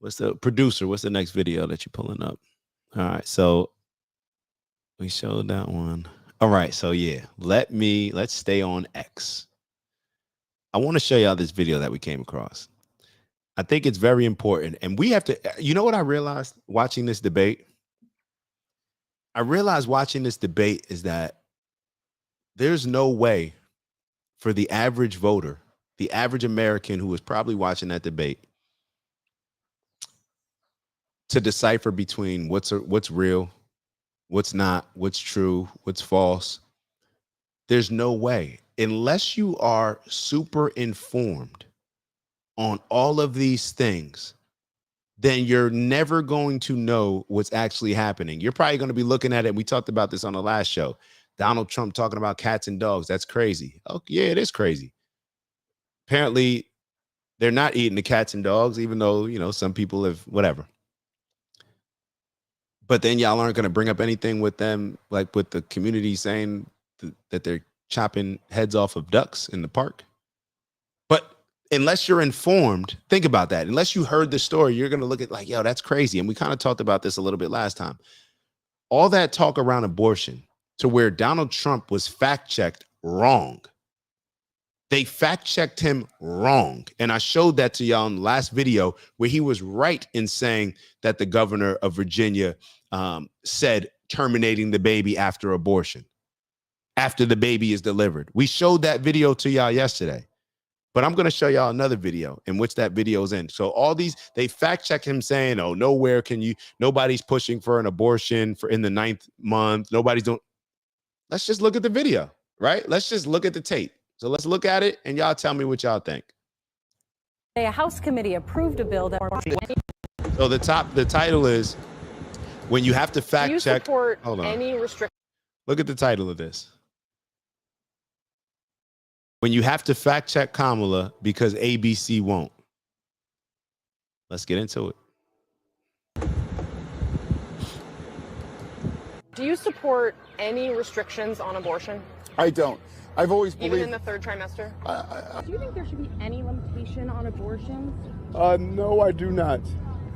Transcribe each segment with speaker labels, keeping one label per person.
Speaker 1: What's the producer? What's the next video that you're pulling up? All right, so we showed that one. All right, so yeah, let's stay on X. I want to show y'all this video that we came across. I think it's very important, and we have to, you know what I realized watching this debate? I realized watching this debate is that there's no way for the average voter, the average American who was probably watching that debate, to decipher between what's real, what's not, what's true, what's false. There's no way, unless you are super informed on all of these things, then you're never going to know what's actually happening. You're probably going to be looking at it. We talked about this on the last show. Donald Trump talking about cats and dogs. That's crazy. Oh, yeah, it is crazy. Apparently, they're not eating the cats and dogs, even though, you know, some people have whatever. But then y'all aren't going to bring up anything with them, like with the community saying that they're chopping heads off of ducks in the park. But unless you're informed, think about that. Unless you heard the story, you're going to look at like, yo, that's crazy. And we kind of talked about this a little bit last time. All that talk around abortion to where Donald Trump was fact-checked wrong. They fact-checked him wrong. And I showed that to y'all in the last video where he was right in saying that the governor of Virginia said terminating the baby after abortion, after the baby is delivered. We showed that video to y'all yesterday. But I'm going to show y'all another video in which that video is in. So all these, they fact check him saying, oh, nowhere can you, nobody's pushing for an abortion for in the 9th month. Nobody's doing. Let's just look at the video, right? Let's just look at the tape. So let's look at it and y'all tell me what y'all think.
Speaker 2: A House committee approved a bill that.
Speaker 1: So the title is when you have to fact check.
Speaker 2: Support any restriction.
Speaker 1: Look at the title of this. When you have to fact check Kamala because ABC won't. Let's get into it.
Speaker 3: Do you support any restrictions on abortion?
Speaker 4: I don't. I've always believed.
Speaker 3: Even in the 3rd trimester?
Speaker 5: Do you think there should be any limitation on abortions?
Speaker 4: No, I do not.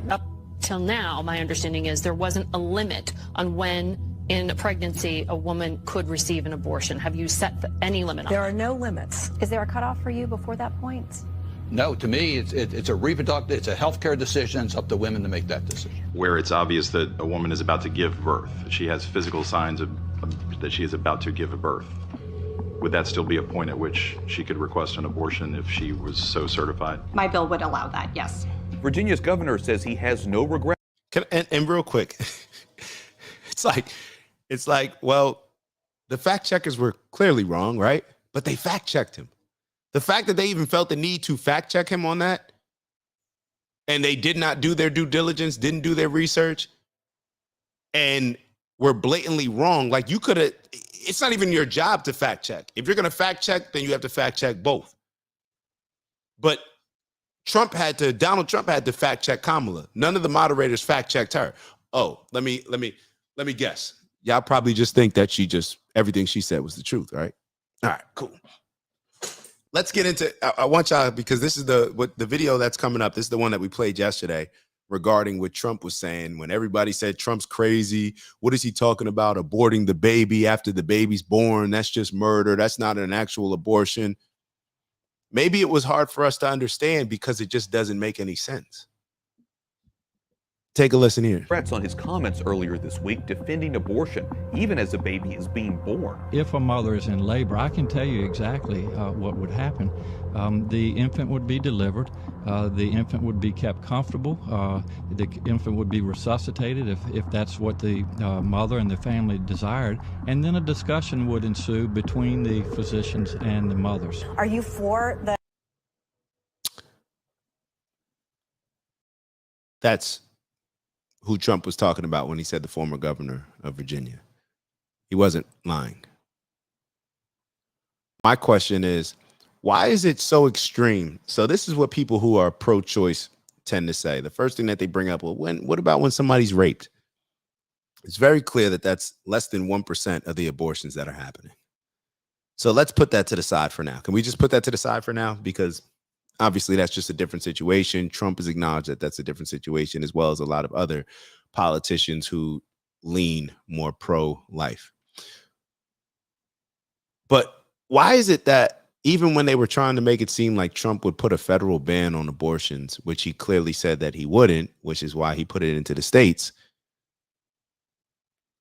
Speaker 6: Up till now, my understanding is there wasn't a limit on when in a pregnancy a woman could receive an abortion. Have you set any limit on
Speaker 2: There are no limits. Is there a cutoff for you before that point?
Speaker 7: No, to me, it's a reproductive, it's a healthcare decision. It's up to women to make that decision.
Speaker 8: Where it's obvious that a woman is about to give birth, she has physical signs that she is about to give a birth. Would that still be a point at which she could request an abortion if she was so certified?
Speaker 9: My bill would allow that, yes.
Speaker 10: Virginia's governor says he has no regret.
Speaker 1: And real quick, it's like, well, the fact checkers were clearly wrong, right? But they fact checked him. The fact that they even felt the need to fact check him on that, and they did not do their due diligence, didn't do their research, and were blatantly wrong. Like you could have, it's not even your job to fact check. If you're going to fact check, then you have to fact check both. But Donald Trump had to fact check Kamala. None of the moderators fact checked her. Oh, let me guess. Y'all probably just think that everything she said was the truth, right? All right, cool. Let's get into, I want y'all, because this is the video that's coming up. This is the one that we played yesterday regarding what Trump was saying when everybody said Trump's crazy. What is he talking about? Aborting the baby after the baby's born. That's just murder. That's not an actual abortion. Maybe it was hard for us to understand because it just doesn't make any sense. Take a listen here.
Speaker 10: Threats on his comments earlier this week defending abortion, even as a baby is being born.
Speaker 11: If a mother is in labor, I can tell you exactly what would happen. The infant would be delivered. The infant would be kept comfortable. The infant would be resuscitated if that's what the mother and the family desired. And then a discussion would ensue between the physicians and the mothers.
Speaker 2: Are you for the...
Speaker 1: That's who Trump was talking about when he said the former governor of Virginia. He wasn't lying. My question is, why is it so extreme? So this is what people who are pro-choice tend to say. The first thing that they bring up, well, what about when somebody's raped? It's very clear that that's less than 1% of the abortions that are happening. So let's put that to the side for now. Can we just put that to the side for now? Because Obviously, that's just a different situation. Trump has acknowledged that that's a different situation, as well as a lot of other politicians who lean more pro-life. But why is it that even when they were trying to make it seem like Trump would put a federal ban on abortions, which he clearly said that he wouldn't, which is why he put it into the states?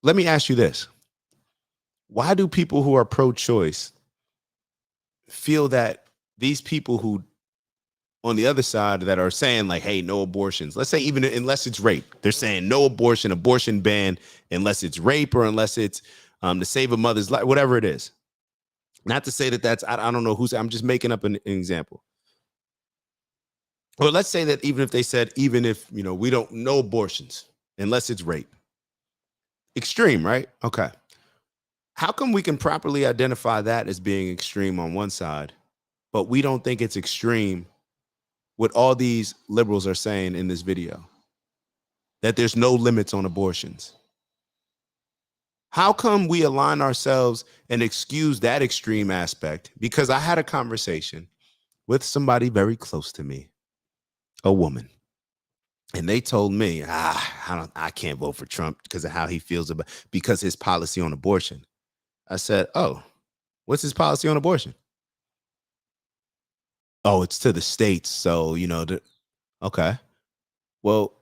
Speaker 1: Let me ask you this. Why do people who are pro-choice feel that these people who on the other side that are saying like, hey, no abortions, let's say even unless it's rape, they're saying no abortion ban unless it's rape or unless it's to save a mother's life, whatever it is. Not to say that that's, I don't know who's, I'm just making up an example. Or let's say that even if they said, even if, you know, we don't, no abortions unless it's rape. Extreme, right? Okay. How come we can properly identify that as being extreme on one side, but we don't think it's extreme what all these liberals are saying in this video, that there's no limits on abortions? How come we align ourselves and excuse that extreme aspect? Because I had a conversation with somebody very close to me, a woman, and they told me, I can't vote for Trump because of how he feels about, because his policy on abortion. I said, oh, what's his policy on abortion? Oh, it's to the states. So, you know, okay. Well,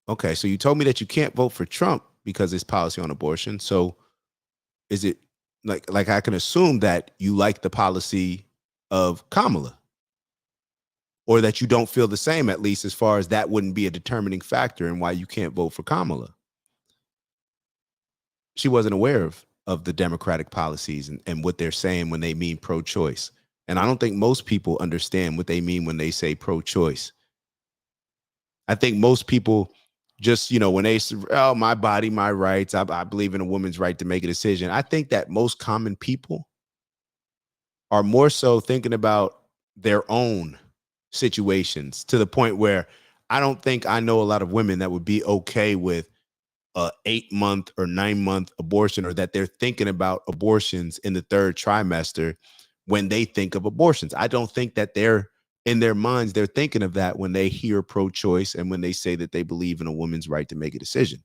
Speaker 1: okay. So you told me that you can't vote for Trump because his policy on abortion. So is it like I can assume that you like the policy of Kamala, or that you don't feel the same, at least as far as that wouldn't be a determining factor in why you can't vote for Kamala? She wasn't aware of the Democratic policies and what they're saying when they mean pro-choice. And I don't think most people understand what they mean when they say pro-choice. I think most people just, you know, when they say, oh, my body, my rights, I believe in a woman's right to make a decision. I think that most common people are more so thinking about their own situations, to the point where I don't think I know a lot of women that would be okay with a 8-month or 9-month abortion, or that they're thinking about abortions in the 3rd trimester when they think of abortions. I don't think that they're in their minds, they're thinking of that when they hear pro-choice and when they say that they believe in a woman's right to make a decision.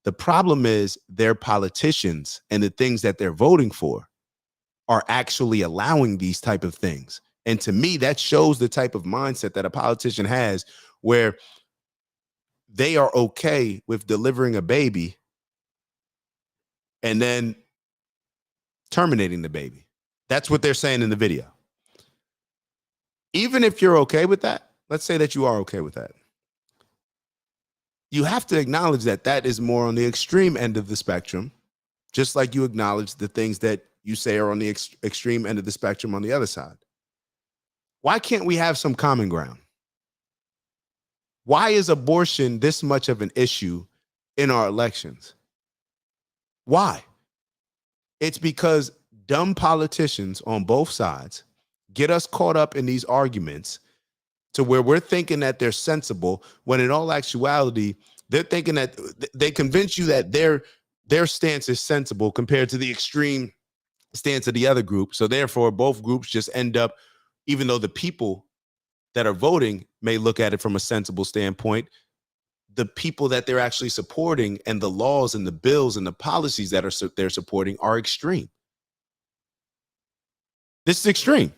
Speaker 1: The problem is their politicians and the things that they're voting for are actually allowing these type of things. And to me, that shows the type of mindset that a politician has, where they are okay with delivering a baby and then terminating the baby. That's what they're saying in the video. Even if you're okay with that, let's say that you are okay with that, you have to acknowledge that that is more on the extreme end of the spectrum, just like you acknowledge the things that you say are on the extreme end of the spectrum on the other side. Why can't we have some common ground? Why is abortion this much of an issue in our elections? Why? It's because dumb politicians on both sides get us caught up in these arguments to where we're thinking that they're sensible, when in all actuality, they're thinking that they convince you that their stance is sensible compared to the extreme stance of the other group. So therefore, both groups just end up, even though the people that are voting may look at it from a sensible standpoint, the people that they're actually supporting and the laws and the bills and the policies that they're supporting are extreme. This is extreme.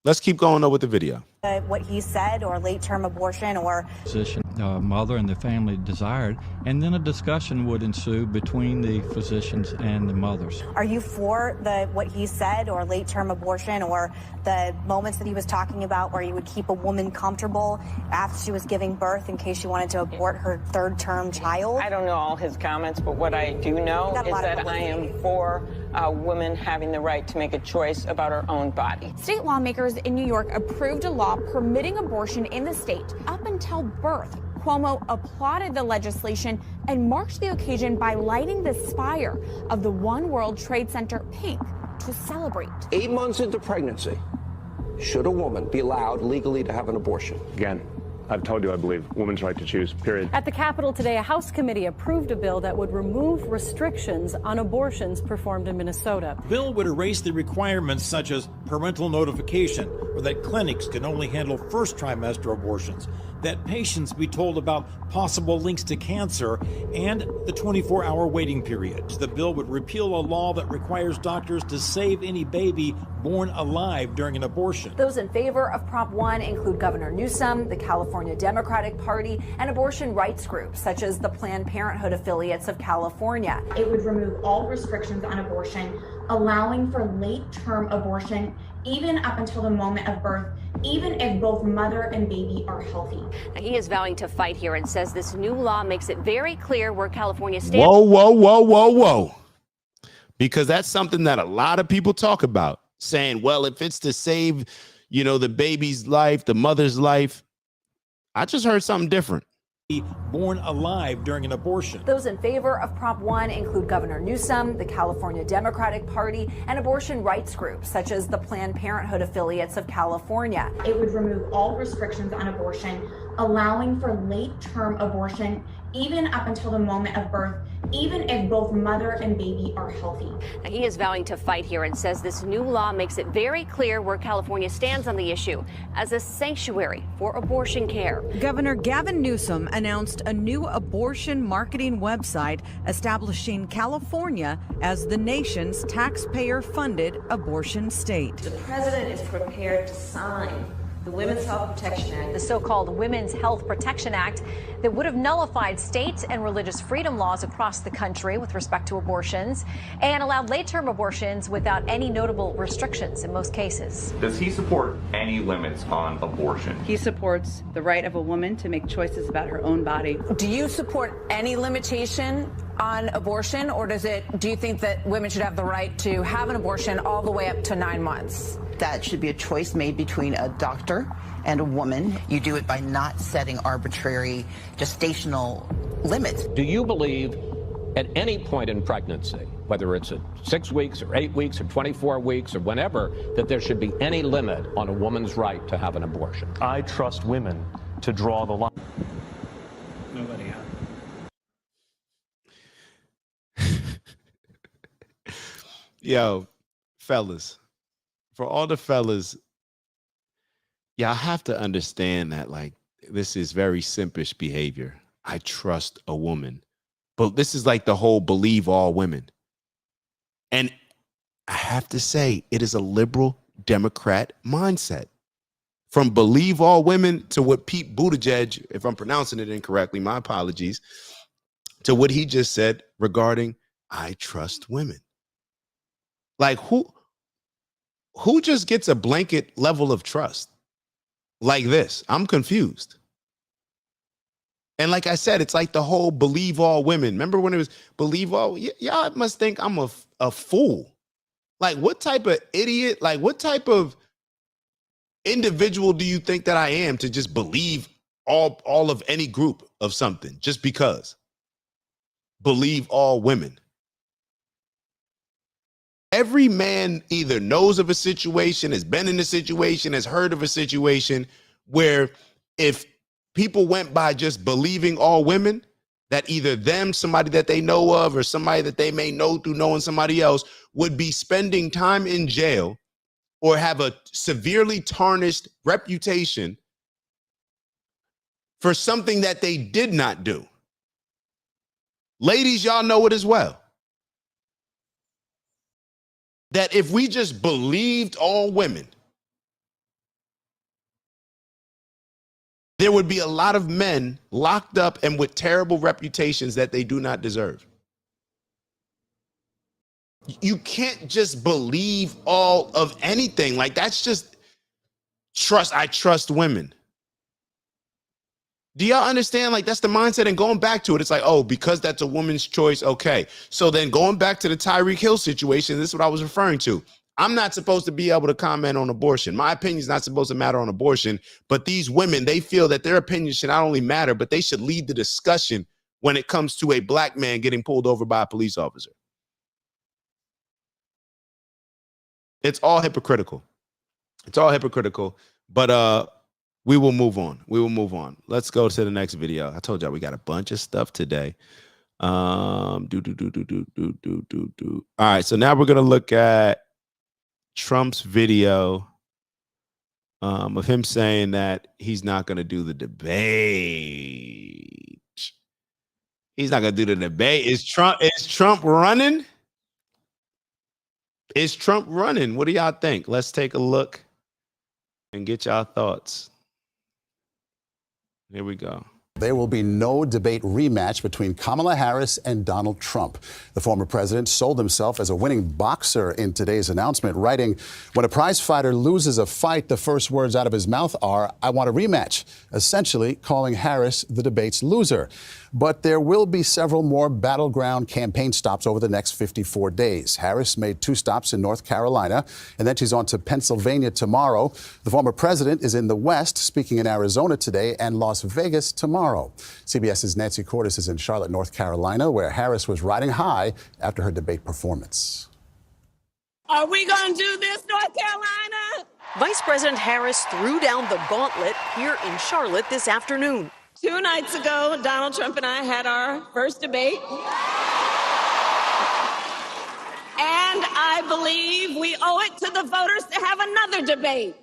Speaker 1: Let's keep going though with the video.
Speaker 12: What he said, or late-term abortion, or
Speaker 11: physician, mother and the family desired, and then a discussion would ensue between the physicians and the mothers.
Speaker 12: Are you for what he said, or late-term abortion, or the moments that he was talking about where he would keep a woman comfortable after she was giving birth in case she wanted to abort her 3rd-term child?
Speaker 13: I don't know all his comments, but what I do know is that I am for women having the right to make a choice about her own body.
Speaker 5: State lawmakers in New York approved a law permitting abortion in the state up until birth. Cuomo applauded the legislation and marked the occasion by lighting the spire of the One World Trade Center pink to celebrate.
Speaker 14: 8 months into pregnancy, should a woman be allowed legally to have an abortion?
Speaker 15: Again, I've told you I believe women's right to choose, period.
Speaker 2: At the Capitol today, a House committee approved a bill that would remove restrictions on abortions performed in Minnesota.
Speaker 16: The bill would erase the requirements such as parental notification or that clinics can only handle first trimester abortions, that patients be told about possible links to cancer, and the 24-hour waiting period. The bill would repeal a law that requires doctors to save any baby born alive during an abortion.
Speaker 17: Those in favor of Prop 1 include Governor Newsom, the California Democratic Party, and abortion rights groups such as the Planned Parenthood affiliates of California.
Speaker 5: It would remove all restrictions on abortion, allowing for late-term abortion even up until the moment of birth, even if both mother and baby are healthy.
Speaker 18: Now, he is vowing to fight here and says this new law makes it very clear where California stands.
Speaker 1: Whoa, whoa, whoa, whoa, whoa. Because that's something that a lot of people talk about, saying, well, if it's to save, you know, the baby's life, the mother's life. I just heard something different.
Speaker 16: Born alive during an abortion.
Speaker 17: Those in favor of Prop 1 include Governor Newsom, the California Democratic Party, and abortion rights groups such as the Planned Parenthood affiliates of California.
Speaker 5: It would remove all restrictions on abortion, allowing for late-term abortion even up until the moment of birth, even if both mother and baby are healthy.
Speaker 18: Now, he is vowing to fight here and says this new law makes it very clear where California stands on the issue as a sanctuary for abortion care.
Speaker 19: Governor Gavin Newsom announced a new abortion marketing website establishing California as the nation's taxpayer-funded abortion state.
Speaker 20: The president is prepared to sign the Women's Health Protection Act,
Speaker 2: the so-called Women's Health Protection Act that would have nullified state and religious freedom laws across the country with respect to abortions and allowed late-term abortions without any notable restrictions in most cases.
Speaker 10: Does he support any limits on abortion?
Speaker 21: He supports the right of a woman to make choices about her own body.
Speaker 22: Do you support any limitation on abortion, or do you think that women should have the right to have an abortion all the way up to 9 months?
Speaker 23: That should be a choice made between a doctor and a woman. You do it by not setting arbitrary gestational limits.
Speaker 14: Do you believe at any point in pregnancy, whether it's at 6 weeks or 8 weeks or 24 weeks or whenever, that there should be any limit on a woman's right to have an abortion?
Speaker 15: I trust women to draw the line.
Speaker 16: Nobody has.
Speaker 1: Yo, fellas, for all the fellas, y'all have to understand that, like, this is very simpish behavior. I trust a woman. But this is like the whole believe all women. And I have to say, it is a liberal Democrat mindset. From believe all women to what Pete Buttigieg, if I'm pronouncing it incorrectly, my apologies, to what he just said regarding I trust women. Like, who just gets a blanket level of trust like this? I'm confused. And like I said, it's like the whole believe all women. Remember when it was believe all? Y'all must think I'm a fool. Like, what type of idiot, like what type of individual do you think that I am to just believe all of any group of something just because? Believe all women. Every man either knows of a situation, has been in a situation, has heard of a situation where if people went by just believing all women, that either them, somebody that they know of, or somebody that they may know through knowing somebody else, would be spending time in jail or have a severely tarnished reputation for something that they did not do. Ladies, y'all know it as well. That if we just believed all women, there would be a lot of men locked up and with terrible reputations that they do not deserve. You can't just believe all of anything. Like, that's just trust. I trust women. Do y'all understand? Like, that's the mindset. And going back to it, it's like, oh, because that's a woman's choice. Okay. So then going back to the Tyreek Hill situation, this is what I was referring to. I'm not supposed to be able to comment on abortion. My opinion is not supposed to matter on abortion. But these women, they feel that their opinion should not only matter, but they should lead the discussion when it comes to a black man getting pulled over by a police officer. It's all hypocritical. It's all hypocritical. But we will move on. We will move on. Let's go to the next video. I told y'all we got a bunch of stuff today. All right, so now we're gonna look at Trump's video of him saying that he's not going to do the debate. He's not going to do the debate. Is Trump running? Is Trump running? What do y'all think? Let's take a look and get y'all thoughts. Here we go.
Speaker 3: There will be no debate rematch between Kamala Harris and Donald Trump. The former president sold himself as a winning boxer in today's announcement, writing, "When a prize fighter loses a fight, the first words out of his mouth are, 'I want a rematch,' essentially calling Harris the debate's loser. But there will be several more battleground campaign stops over the next 54 days. Harris made 2 stops in North Carolina, and then she's on to Pennsylvania tomorrow. The former president is in the West, speaking in Arizona today, and Las Vegas tomorrow. CBS's Nancy Cordes is in Charlotte, North Carolina, where Harris was riding high after her debate performance.
Speaker 4: Are we going to do this, North Carolina?
Speaker 6: Vice President Harris threw down the gauntlet here in Charlotte this afternoon.
Speaker 4: 2 nights ago, Donald Trump and I had our first debate. And I believe we owe it to the voters to have another debate.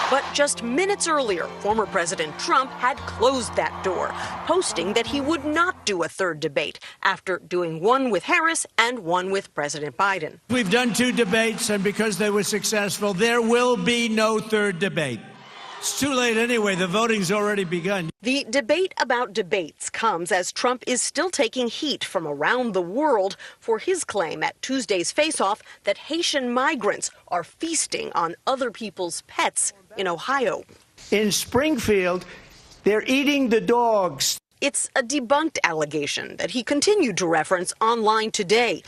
Speaker 6: But just minutes earlier, former President Trump had closed that door, posting that he would not do a third debate after doing one with Harris and one with President Biden.
Speaker 24: We've done 2 debates, and because they were successful, there will be no third debate. It's too late anyway. The voting's already begun.
Speaker 6: The debate about debates comes as Trump is still taking heat from around the world for his claim at Tuesday's face-off that Haitian migrants are feasting on other people's pets in Ohio.
Speaker 24: In Springfield, they're eating the dogs.
Speaker 6: It's a debunked allegation that he continued to reference online today.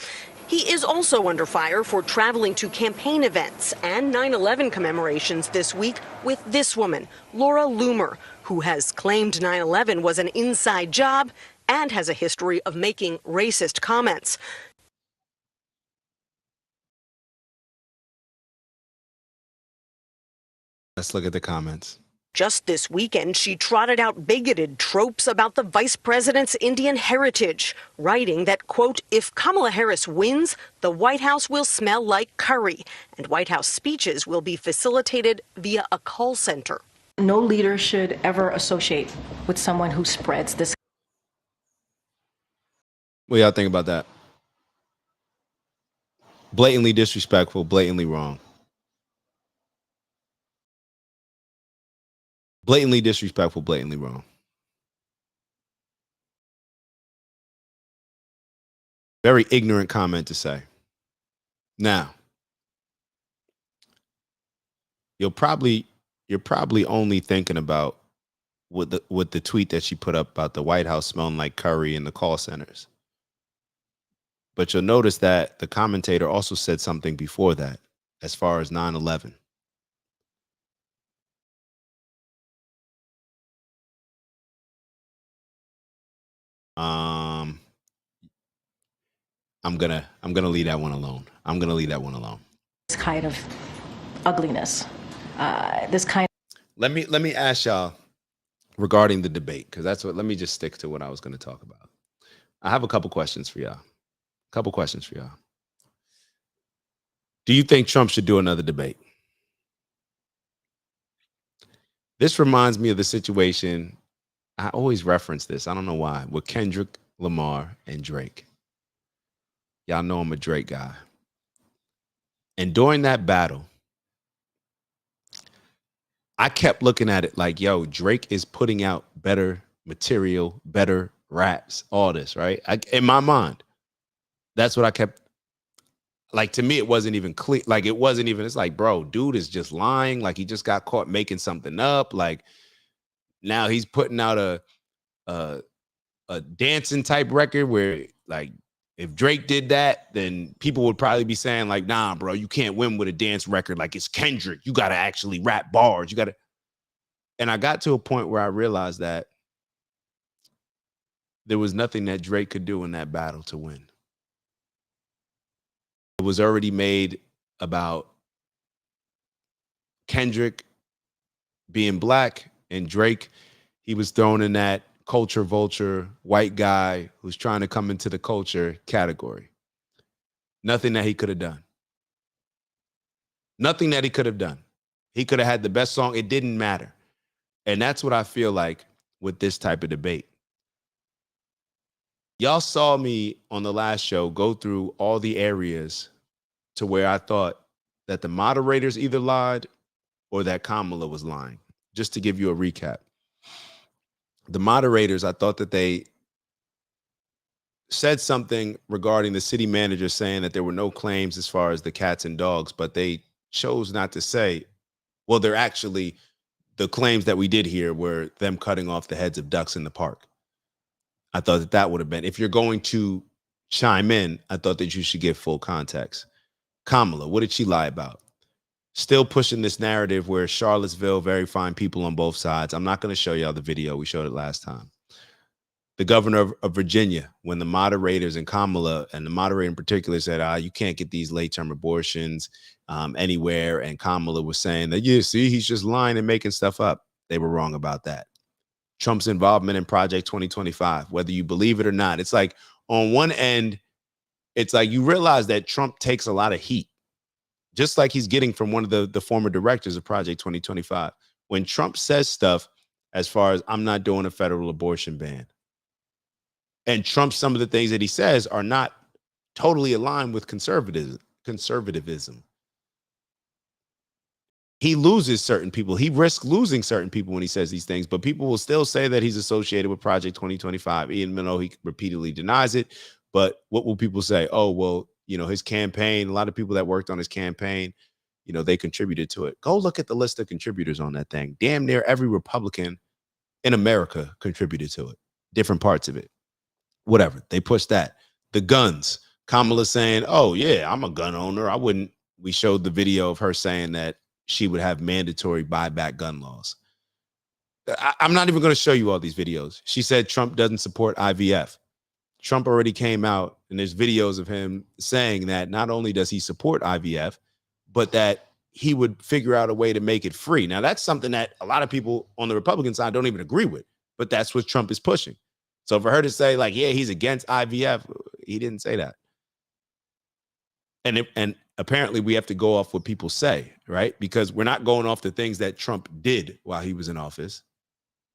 Speaker 6: He is also under fire for traveling to campaign events and 9/11 commemorations this week with this woman, Laura Loomer, who has claimed 9/11 was an inside job and has a history of making racist comments.
Speaker 1: Let's look at the comments.
Speaker 6: Just this weekend, she trotted out bigoted tropes about the vice president's Indian heritage, writing that, quote, "If Kamala Harris wins, the White House will smell like curry, and White House speeches will be facilitated via a call center."
Speaker 25: No leader should ever associate with someone who spreads this.
Speaker 1: What y'all think about that? Blatantly disrespectful, blatantly wrong. Blatantly disrespectful, blatantly wrong. Very ignorant comment to say. Now, you're probably only thinking about with the tweet that she put up about the White House smelling like curry in the call centers. But you'll notice that the commentator also said something before that as far as 9/11. I'm gonna leave that one alone.
Speaker 25: This kind of ugliness, this kind.
Speaker 1: Let me ask y'all regarding the debate, because that's what. Let me just stick to what I was going to talk about. I have a couple questions for y'all. Do you think Trump should do another debate? This reminds me of the situation. I always reference this. I don't know why. With Kendrick Lamar and Drake. Y'all know I'm a Drake guy. And during that battle, I kept looking at it like, yo, Drake is putting out better material, better raps, all this, right? In my mind, that's what I kept. Like, to me, it wasn't even clear. Like, it's like, bro, dude is just lying. Like, he just got caught making something up. Like, now he's putting out a dancing type record where, like, if Drake did that, then people would probably be saying, like, nah, bro, you can't win with a dance record. Like, it's Kendrick. You got to actually rap bars. You got to. And I got to a point where I realized that there was nothing that Drake could do in that battle to win. It was already made about Kendrick being black, and Drake, he was thrown in that culture vulture, white guy who's trying to come into the culture category. Nothing that he could have done. He could have had the best song. It didn't matter. And that's what I feel like with this type of debate. Y'all saw me on the last show go through all the areas to where I thought that the moderators either lied or that Kamala was lying. Just to give you a recap. The moderators, I thought that they said something regarding the city manager saying that there were no claims as far as the cats and dogs, but they chose not to say, well, they're actually, the claims that we did hear were them cutting off the heads of ducks in the park. I thought that that would have been, if you're going to chime in, I thought that you should give full context. Kamala, what did she lie about? Still pushing this narrative where Charlottesville, very fine people on both sides. I'm not going to show y'all the video. We showed it last time. The governor of Virginia, when the moderators and Kamala, and the moderator in particular, said, you can't get these late-term abortions anywhere. And Kamala was saying that, yeah, see, he's just lying and making stuff up. They were wrong about that. Trump's involvement in Project 2025, whether you believe it or not. It's like on one end, it's like you realize that Trump takes a lot of heat, just like he's getting from one of the former directors of Project 2025. When Trump says stuff as far as I'm not doing a federal abortion ban, and Trump, some of the things that he says are not totally aligned with conservatism. He loses certain people. He risks losing certain people when he says these things, but people will still say that he's associated with Project 2025, even though he repeatedly denies it. But what will people say? Oh, well, you know, his campaign, a lot of people that worked on his campaign, you know, they contributed to it. Go look at the list of contributors on that thing. Damn near every Republican in America contributed to it, different parts of it. Whatever, they pushed that. The guns, Kamala saying, oh yeah, I'm a gun owner. I wouldn't. We showed the video of her saying that she would have mandatory buyback gun laws. I'm not even going to show you all these videos. She said Trump doesn't support IVF. Trump already came out and there's videos of him saying that not only does he support IVF, but that he would figure out a way to make it free. Now that's something that a lot of people on the Republican side don't even agree with, but that's what Trump is pushing. So for her to say like, yeah, he's against IVF, he didn't say that. And apparently we have to go off what people say, right? Because we're not going off the things that Trump did while he was in office.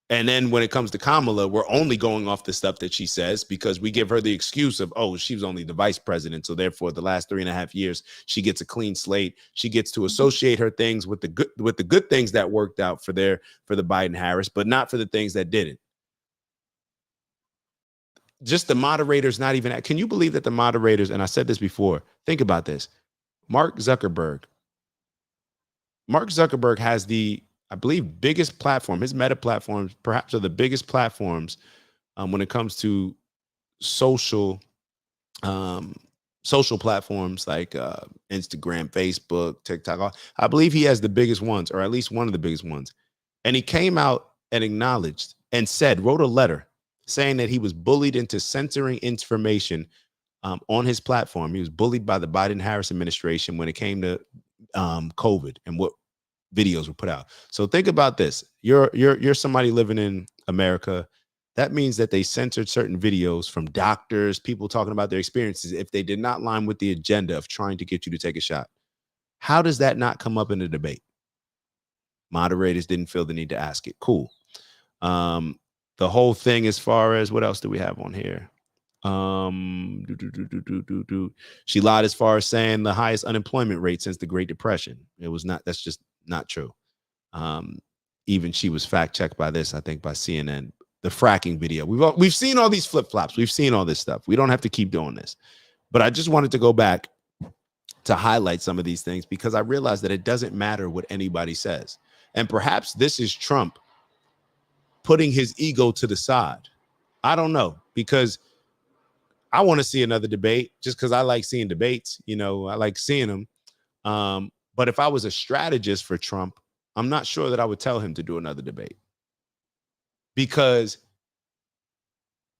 Speaker 1: And then when it comes to Kamala, we're only going off the stuff that she says because we give her the excuse of, oh, she was only the vice president. So therefore, the last 3.5 years, she gets a clean slate. She gets to associate her things with the good things that worked out for the Biden-Harris, but not for the things that didn't. Just the moderators not even, can you believe that the moderators, and I said this before, think about this. Mark Zuckerberg has the, I believe, biggest platform. His Meta platforms perhaps are the biggest platforms when it comes to social platforms like Instagram, Facebook, TikTok. I believe he has the biggest ones, or at least one of the biggest ones. And he came out and acknowledged and wrote a letter saying that he was bullied into censoring information on his platform. He was bullied by the Biden-Harris administration when it came to COVID and what videos were put out. So think about this. You're somebody living in America. That means that they censored certain videos from doctors, people talking about their experiences, if they did not line with the agenda of trying to get you to take a shot. How does that not come up in the debate? Moderators didn't feel the need to ask it. Cool. The whole thing as far as what else do we have on here? She lied as far as saying the highest unemployment rate since the Great Depression. It was not, that's just not true. Even she was fact checked by this, I think by CNN. The fracking video. We've seen all these flip-flops. We've seen all this stuff. We don't have to keep doing this. But I just wanted to go back to highlight some of these things because I realized that it doesn't matter what anybody says. And perhaps this is Trump putting his ego to the side. I don't know, because I want to see another debate just because I like seeing debates. You know, I like seeing them. But if I was a strategist for Trump, I'm not sure that I would tell him to do another debate, because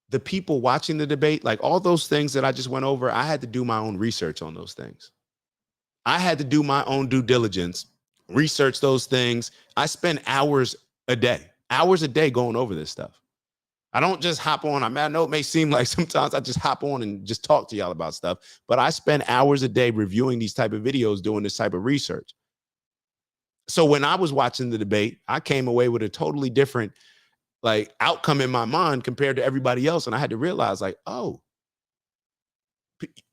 Speaker 1: the people watching the debate, like all those things that I just went over, I had to do my own research on those things. I had to do my own due diligence, research those things. I spend hours a day going over this stuff. I don't just hop on. I know it may seem like sometimes I just hop on and just talk to y'all about stuff, but I spend hours a day reviewing these type of videos, doing this type of research. So when I was watching the debate, I came away with a totally different like outcome in my mind compared to everybody else. And I had to realize like, oh,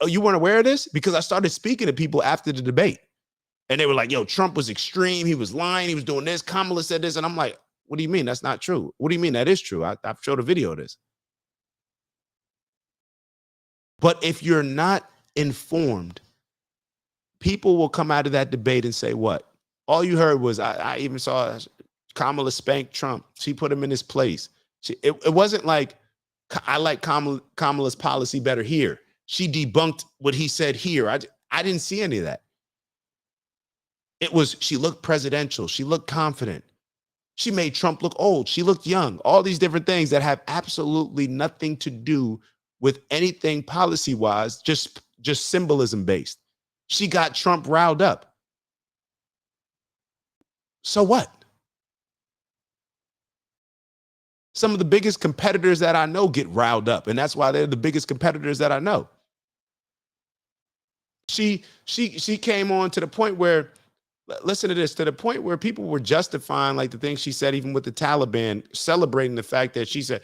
Speaker 1: you weren't aware of this? Because I started speaking to people after the debate and they were like, yo, Trump was extreme. He was lying. He was doing this. Kamala said this. And I'm like, what do you mean? That's not true. What do you mean? That is true. I've showed a video of this. But if you're not informed, people will come out of that debate and say, what? All you heard was, I even saw Kamala spank Trump. She put him in his place. It wasn't like, I like Kamala's policy better here. She debunked what he said here. I didn't see any of that. It was, she looked presidential. She looked confident. She made Trump look old. She looked young. All these different things that have absolutely nothing to do with anything policy-wise, just symbolism-based. She got Trump riled up. So what? Some of the biggest competitors that I know get riled up, and that's why they're the biggest competitors that I know. She came on to the point where, listen to this, to the point where people were justifying like the things she said, even with the Taliban, celebrating the fact that she said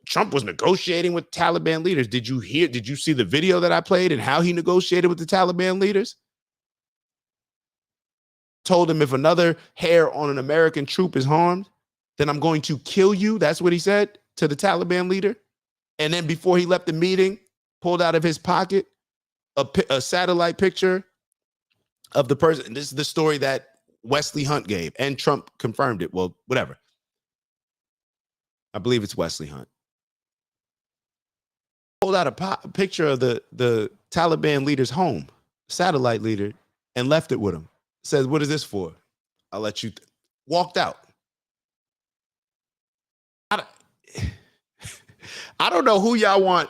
Speaker 1: Trump was negotiating with Taliban leaders. Did you see the video that I played and how he negotiated with the Taliban leaders? Told him if another hair on an American troop is harmed, then I'm going to kill you. That's what he said to the Taliban leader. And then before he left the meeting, pulled out of his pocket a satellite picture of the person. And this is the story that Wesley Hunt gave, and Trump confirmed it. Well, whatever. I believe it's Wesley Hunt. Pulled out a picture of the Taliban leader's home, satellite leader, and left it with him. Says, what is this for? I'll let you. Walked out. I don't know who y'all want,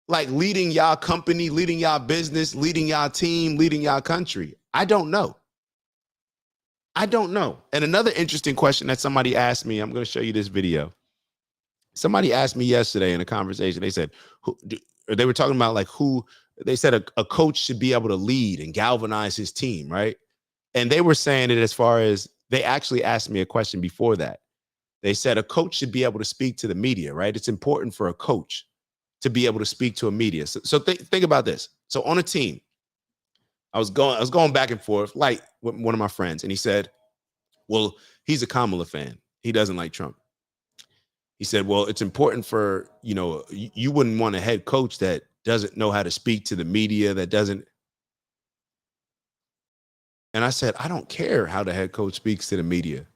Speaker 1: like leading y'all company, leading y'all business, leading y'all team, leading y'all country. I don't know. I don't know. And another interesting question that somebody asked me, I'm going to show you this video. Somebody asked me yesterday in a conversation, they said, they were talking about like they said a coach should be able to lead and galvanize his team, right? And they were saying it as far as, they actually asked me a question before that. They said a coach should be able to speak to the media, right? It's important for a coach to be able to speak to a media. So think about this. So on a team, I was going back and forth like with one of my friends, and he said, well, he's a Kamala fan. He doesn't like Trump. He said, well, it's important for, you wouldn't want a head coach that doesn't know how to speak to the media, that doesn't. And I said, I don't care how the head coach speaks to the media.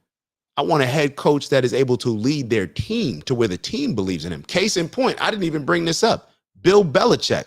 Speaker 1: I want a head coach that is able to lead their team to where the team believes in him. Case in point, I didn't even bring this up. Bill Belichick.